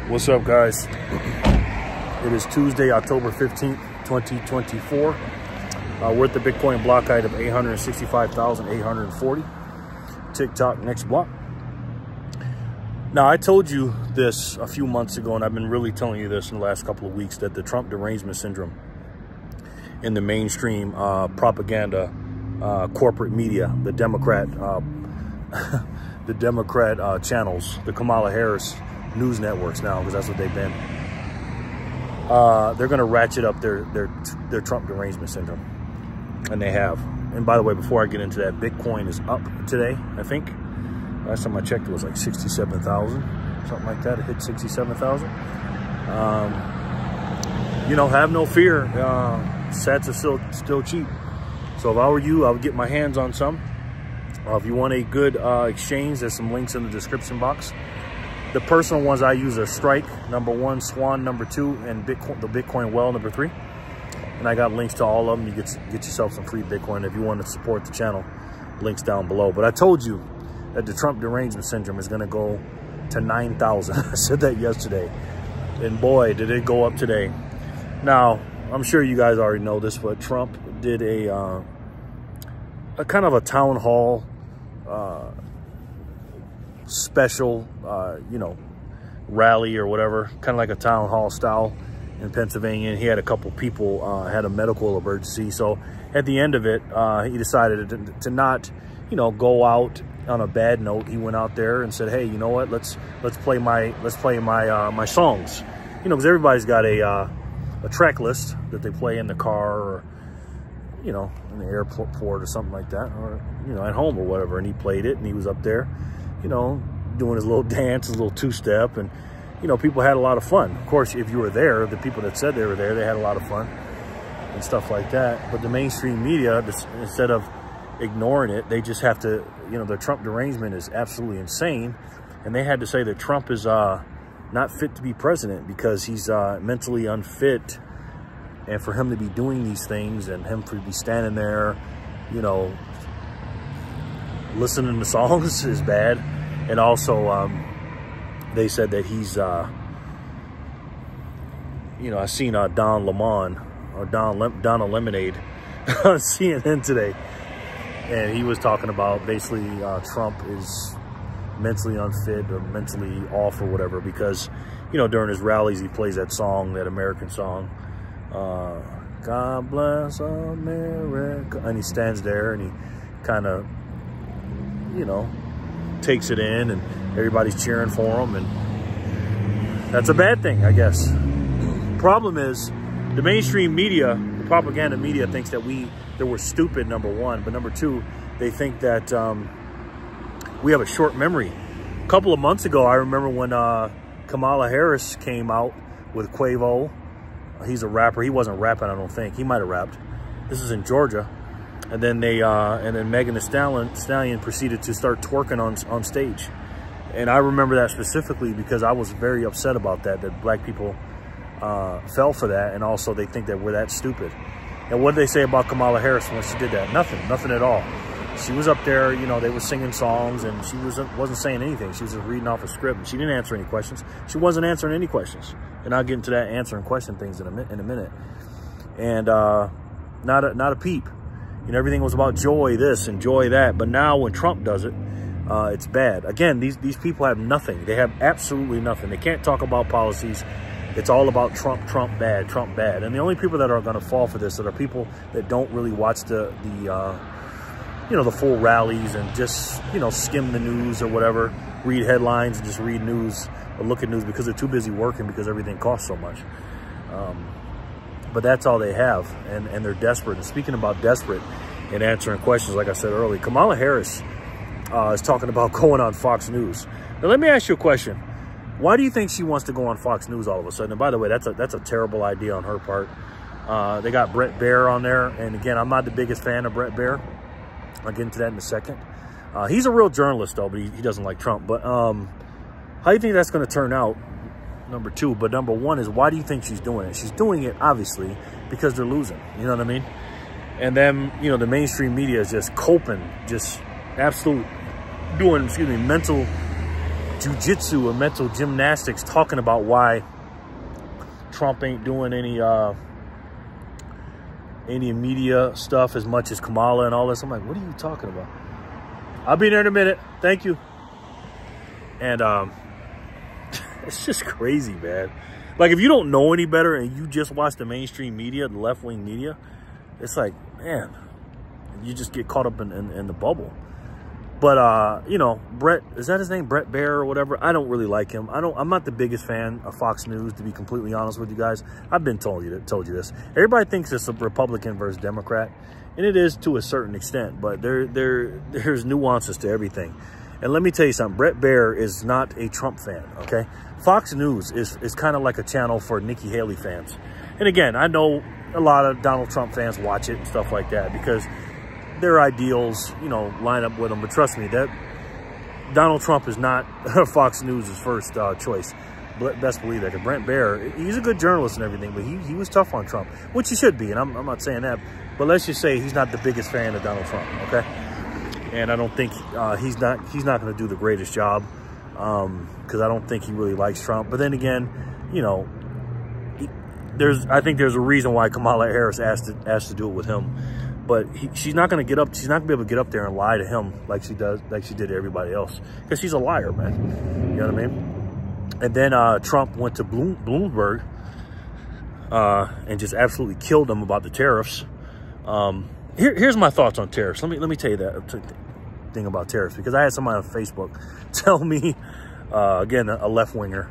What's up, guys? It is Tuesday, October 15th, 2024. We're at the Bitcoin block height of 865,840. TikTok next block. Now, I told you this a few months ago, and I've been really telling you this in the last couple of weeks, that the Trump derangement syndrome in the mainstream propaganda, corporate media, the Democrat channels, the Kamala Harris news networks now, because that's what they've been. They're going to ratchet up their Trump derangement syndrome, and they have. And by the way, before I get into that, Bitcoin is up today. I think last time I checked, it was like 67,000, something like that. It hit 67,000. You know, have no fear. Sats are still cheap. So if I were you, I would get my hands on some. If you want a good exchange, there's some links in the description box. The personal ones I use are Strike, #1, Swan, #2, and the Bitcoin Well, #3. And I got links to all of them. You get yourself some free Bitcoin if you want to support the channel. Links down below. But I told you that the Trump derangement syndrome is going to go to 9,000. I said that yesterday. And boy, did it go up today. Now, I'm sure you guys already know this, but Trump did a kind of a town hall special, you know, rally or whatever, kind of like a town hall style in Pennsylvania. And he had a couple people had a medical emergency. So at the end of it, he decided to not, you know, go out on a bad note. He went out there and said, "Hey, you know what? Let's play my my songs." You know, because everybody's got a track list that they play in the car, or, you know, in the airport or something like that, or, you know, at home or whatever. And he played it, and he was up there, you know, doing his little dance, his little two-step, and, you know, people had a lot of fun. Of course, if you were there, the people that said they were there, they had a lot of fun and stuff like that. But the mainstream media, instead of ignoring it, they just have to, you know, the Trump derangement is absolutely insane. And they had to say that Trump is not fit to be president because he's mentally unfit. And for him to be doing these things, and him to be standing there, you know, listening to songs is bad. And also, they said that he's, you know, I seen Don Lemon, or Donna Lemonade on CNN today. And he was talking about basically Trump is mentally unfit or mentally off or whatever, because, you know, during his rallies, he plays that song, that American song, God bless America. And he stands there and he kind of, you know, takes it in, and everybody's cheering for him, and that's a bad thing, I guess. Problem is, the mainstream media, the propaganda media, thinks that we're stupid, #1, but #2, they think that we have a short memory. A couple of months ago, I remember when Kamala Harris came out with Quavo. He's a rapper. He wasn't rapping, I don't think. He might have rapped. This is in Georgia. And then Megan Thee Stallion proceeded to start twerking on stage. And I remember that specifically because I was very upset about that black people fell for that. And also they think that we're that stupid. And what did they say about Kamala Harris when she did that? Nothing at all. She was up there, you know, they were singing songs, and she wasn't saying anything. She was just reading off a script, and she didn't answer any questions. She wasn't answering any questions. And I'll get into that answering question things in a minute. And not a peep. You know, everything was about joy this and joy that. But now when Trump does it, it's bad. Again, these people have nothing. They have absolutely nothing. They can't talk about policies. It's all about Trump bad, Trump bad. And the only people that are going to fall for this are people that don't really watch the you know, the full rallies, and just, you know, skim the news or whatever, read headlines and just read news or look at news because they're too busy working because everything costs so much. But that's all they have, and they're desperate. And speaking about desperate and answering questions, like I said earlier, Kamala Harris is talking about going on Fox News. Now, let me ask you a question. Why do you think she wants to go on Fox News all of a sudden? And by the way, that's a terrible idea on her part. They got Bret Baier on there, and again, I'm not the biggest fan of Bret Baier. I'll get into that in a second. He's a real journalist, though, but he doesn't like Trump. But how do you think that's going to turn out, #2? But #1 is, why do you think she's doing it? She's doing it, obviously, because they're losing. You know what I mean? And then, you know, the mainstream media is just coping, just absolute doing, mental jujitsu and mental gymnastics talking about why Trump ain't doing any media stuff as much as Kamala and all this. I'm like, what are you talking about? I'll be there in a minute. Thank you. And it's just crazy, man. Like, if you don't know any better and you just watch the mainstream media, the left-wing media, it's like, man, you just get caught up in the bubble. But, you know, Brett, is that his name? Brett Baer or whatever? I don't really like him. I'm not the biggest fan of Fox News, to be completely honest with you guys. I've been told you this. Everybody thinks it's a Republican versus Democrat, and it is to a certain extent, but there's nuances to everything. And let me tell you something, Brett Baer is not a Trump fan, okay? Fox News is kind of like a channel for Nikki Haley fans. And again, I know a lot of Donald Trump fans watch it and stuff like that because their ideals, you know, line up with them. But trust me, that Donald Trump is not Fox News' first choice. Best believe that. Because Brett Baer, he's a good journalist and everything, but he was tough on Trump, which he should be. And I'm not saying that, but let's just say he's not the biggest fan of Donald Trump, okay? And I don't think he's not going to do the greatest job because I don't think he really likes Trump. But then again, you know, I think there's a reason why Kamala Harris asked to do it with him. But she's not going to get up. She's not going to be able to get up there and lie to him like she did to everybody else, because she's a liar, man. You know what I mean? And then Trump went to Bloomberg and just absolutely killed him about the tariffs. Here's my thoughts on tariffs. Let me tell you that thing about tariffs, because I had somebody on Facebook tell me, again, a left-winger,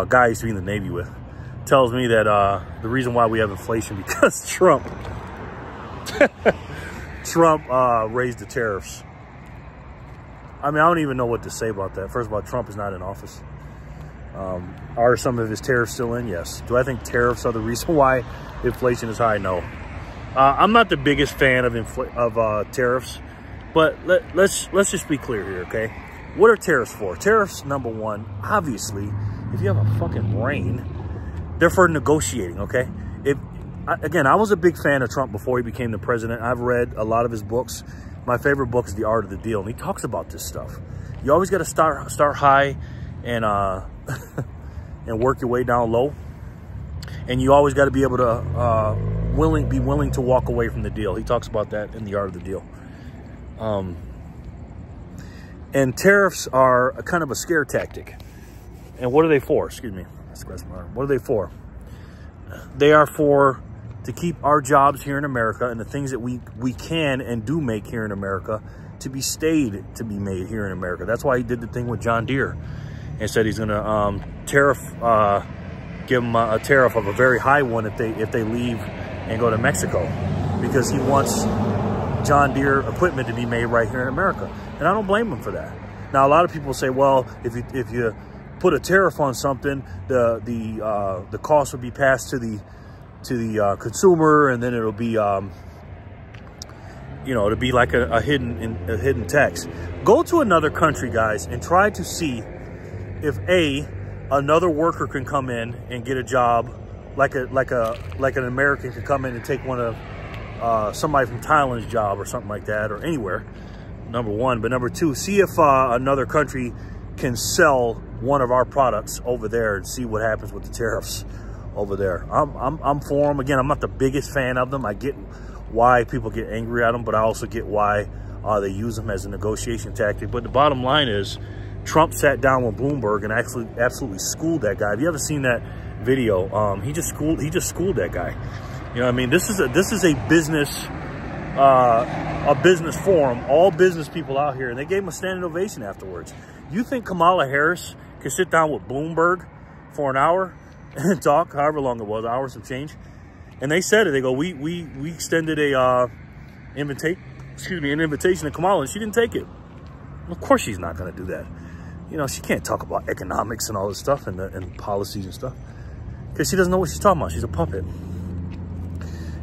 guy I used to be in the Navy with, tells me that the reason why we have inflation because Trump raised the tariffs. I mean, I don't even know what to say about that. First of all, Trump is not in office. Are some of his tariffs still in? Yes. Do I think tariffs are the reason why inflation is high? No. I'm not the biggest fan of tariffs, but let's just be clear here, okay? What are tariffs for? Tariffs, number one, obviously, if you have a fucking brain, they're for negotiating, okay? Again, I was a big fan of Trump before he became the president. I've read a lot of his books. My favorite book is The Art of the Deal, and he talks about this stuff. You always got to start high and and work your way down low, and you always got to be able to be willing to walk away from the deal. He talks about that in The Art of the Deal. And tariffs are a kind of a scare tactic. And what are they for? Excuse me. What are they for? They are to keep our jobs here in America and the things that we can and do make here in America to be made here in America. That's why he did the thing with John Deere and said he's going to give them a tariff of a very high one if they leave and go to Mexico, because he wants John Deere equipment to be made right here in America. And I don't blame him for that. Now, a lot of people say, well, if you put a tariff on something, the cost would be passed to the consumer, and then it'll be you know, it'll be like a hidden tax. Go to another country, guys, and try to see if another worker can come in and get a job like an American could come in and take one of somebody from Thailand's job or something like that, or anywhere. Number one. But number two, see if another country can sell one of our products over there and see what happens with the tariffs over there. I'm for them. Again, I'm not the biggest fan of them. I get why people get angry at them, but I also get why they use them as a negotiation tactic. But the bottom line is, Trump sat down with Bloomberg and actually absolutely schooled that guy. If you haven't seen that video, he just schooled that guy. You know what I mean? This is a business forum, all business people out here, and they gave him a standing ovation afterwards. You think Kamala Harris can sit down with Bloomberg for an hour and talk, however long it was, hours of change? And they said it. They go, we extended an invitation to Kamala, and she didn't take it. Of course she's not going to do that. You know, she can't talk about economics and all this stuff and policies and stuff, because she doesn't know what she's talking about. She's a puppet.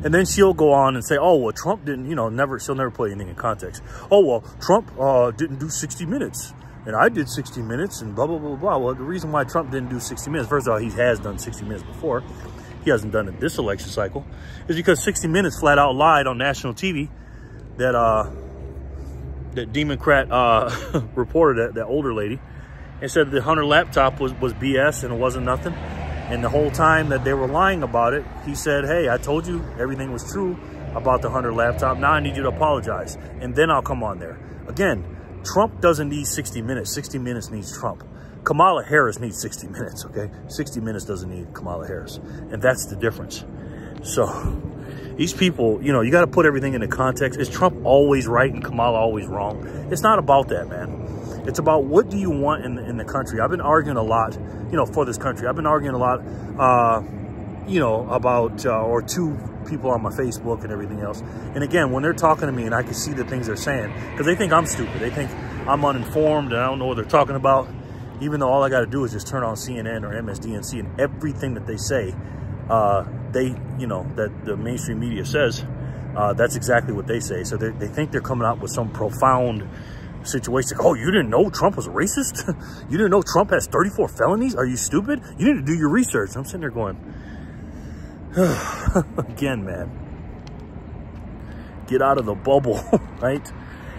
And then she'll go on and say, oh, well, Trump didn't, you know, she'll never put anything in context. Oh, well, Trump didn't do 60 minutes. And I did 60 minutes and blah, blah, blah, blah. Well, the reason why Trump didn't do 60 minutes, first of all, he has done 60 minutes before. He hasn't done it this election cycle. Is because 60 Minutes flat out lied on national TV that Democrat reporter, that older lady, and said the Hunter laptop was BS and it wasn't nothing. And the whole time that they were lying about it, he said, hey, I told you everything was true about the Hunter laptop. Now I need you to apologize, and then I'll come on there. Again, Trump doesn't need 60 minutes. 60 minutes needs Trump. Kamala Harris needs 60 minutes, okay? 60 minutes doesn't need Kamala Harris. And that's the difference. So these people, you know, you got to put everything into context. Is Trump always right and Kamala always wrong? It's not about that, man. It's about what do you want in the country. I've been arguing a lot, you know, for this country. I've been arguing a lot, you know, about, or two people on my Facebook and everything else. And again, when they're talking to me and I can see the things they're saying, because they think I'm stupid. They think I'm uninformed and I don't know what they're talking about, even though all I got to do is just turn on CNN or MSDNC, and everything that they say, you know, that the mainstream media says, that's exactly what they say. So they think they're coming out with some profound situation. Oh, you didn't know Trump was a racist? You didn't know Trump has 34 felonies? Are you stupid? You need to do your research. I'm sitting there going, again, man, get out of the bubble, right?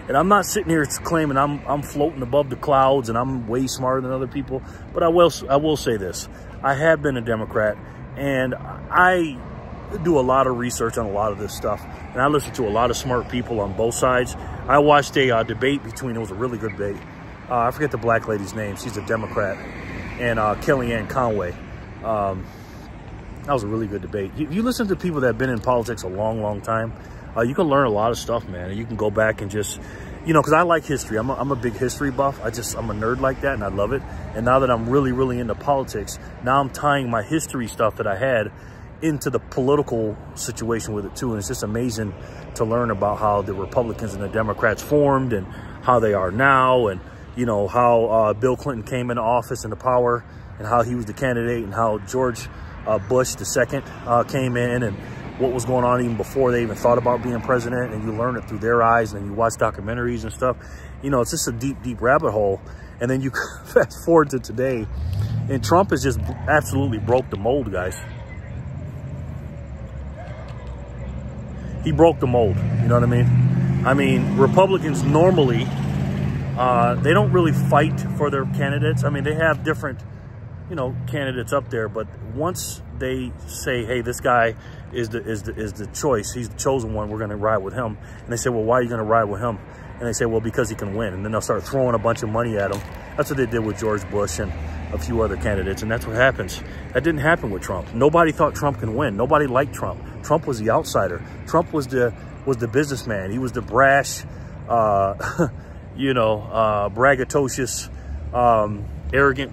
And I'm not sitting here claiming I'm floating above the clouds and I'm way smarter than other people, but I will say this. I have been a Democrat, and I do a lot of research on a lot of this stuff, and I listen to a lot of smart people on both sides. I watched a debate between, it was a really good debate. I forget the black lady's name. She's a Democrat, and Kellyanne Conway. That was a really good debate. You listen to people that have been in politics a long, long time, you can learn a lot of stuff, man. And you can go back and just, you know, because I like history. I'm a big history buff. I'm a nerd like that, and I love it. And now that I'm really, really into politics, now I'm tying my history stuff that I had into the political situation with it too. And it's just amazing to learn about how the Republicans and the Democrats formed and how they are now, and, you know, how Bill Clinton came into office and the power, and how he was the candidate, and how George Bush II came in, and what was going on even before they even thought about being president. And you learn it through their eyes, and then you watch documentaries and stuff. You know, it's just a deep, deep rabbit hole. And then you fast forward to today, and Trump has just absolutely broke the mold, guys. He broke the mold, you know what I mean? I mean, Republicans normally, they don't really fight for their candidates. I mean, they have different, you know, candidates up there, but once they say, hey, this guy is the choice, he's the chosen one, we're going to ride with him. And they say, well, why are you going to ride with him? And they say, well, because he can win. And then they'll start throwing a bunch of money at him. That's what they did with George Bush and a few other candidates, and that's what happens. That didn't happen with Trump. Nobody thought Trump can win. Nobody liked Trump. Trump was the outsider. Trump was the businessman. He was the brash, you know, braggadocious, arrogant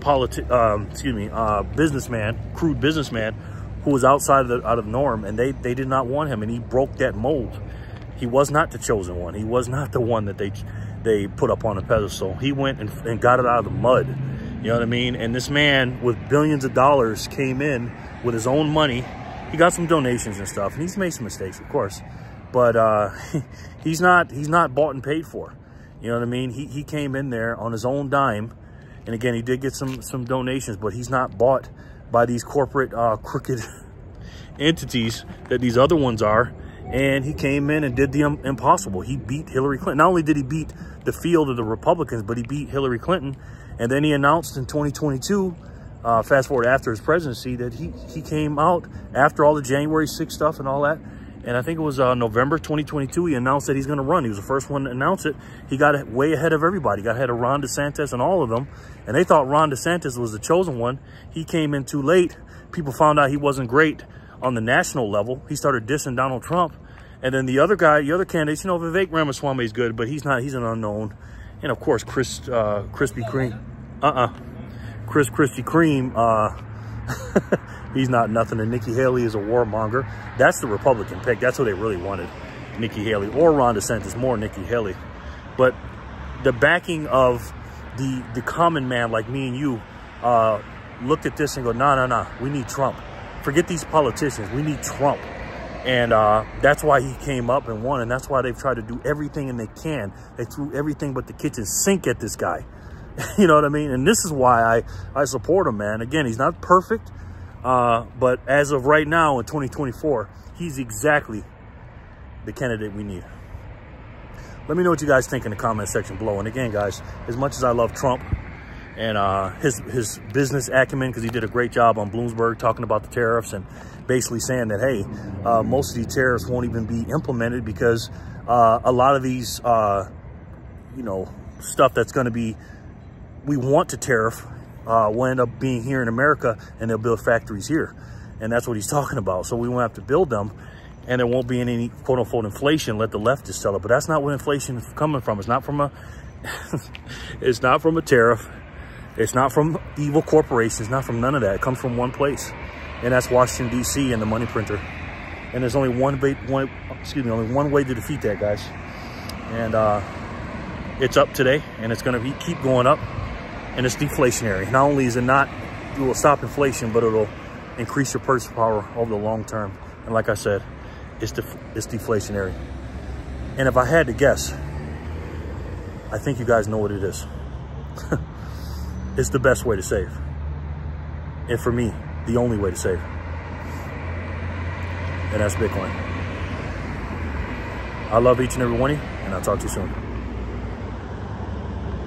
businessman, crude businessman, who was outside out of the norm, and they did not want him, and he broke that mold. He was not the chosen one. He was not the one that they put up on a pedestal. He went and got it out of the mud. You know what I mean? And this man with billions of dollars came in with his own money. He got some donations and stuff, and he's made some mistakes, of course, but he's not bought and paid for. You know what I mean? He came in there on his own dime, and again, he did get some donations, but he's not bought by these corporate crooked entities that these other ones are. And he came in and did the impossible. He beat Hillary Clinton. Not only did he beat the field of the Republicans, but he beat Hillary Clinton. And then he announced in 2022, fast forward after his presidency, that he came out after all the January 6th stuff and all that. And I think it was November 2022, he announced that he's going to run. He was the first one to announce it. He got way ahead of everybody. He got ahead of Ron DeSantis and all of them. And they thought Ron DeSantis was the chosen one. He came in too late. People found out he wasn't great on the national level. He started dissing Donald Trump. And then the other guy, the other candidates, you know, Vivek Ramaswamy is good, but he's not. He's an unknown. And of course, Krispy Kreme. Krispy Kreme, he's not nothing. And Nikki Haley is a warmonger. That's the Republican pick. That's what they really wanted, Nikki Haley or Ron DeSantis, more Nikki Haley. But the backing of the common man like me and you looked at this and go, no, we need Trump. Forget these politicians. We need Trump. And that's why he came up and won. And that's why they've tried to do everything and they can. They threw everything but the kitchen sink at this guy. You know what I mean? And this is why I support him, man. Again, he's not perfect. But as of right now in 2024, he's exactly the candidate we need. Let me know what you guys think in the comment section below. And again, guys, as much as I love Trump and his business acumen, because he did a great job on Bloomberg talking about the tariffs and basically saying that, hey, most of these tariffs won't even be implemented because a lot of these, you know, stuff that's going to be, we want to tariff, will end up being here in America, and they'll build factories here. And that's what he's talking about. So we won't have to build them, and there won't be any quote unquote inflation. Let the leftists tell it. But that's not where inflation is coming from. It's not from a, it's not from a tariff. It's not from evil corporations. It's not from none of that. It comes from one place, and that's Washington, D.C. and the money printer. And there's only only one way to defeat that, guys. And it's up today, and it's going to keep going up, and it's deflationary. Not only is it not, it will stop inflation, but it'll increase your purchasing power over the long term. And like I said, it's deflationary. And if I had to guess, I think you guys know what it is. It's the best way to save. And for me, the only way to save. And that's Bitcoin. I love each and every one of you, and I'll talk to you soon.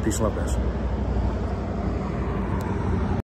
Peace and love, guys.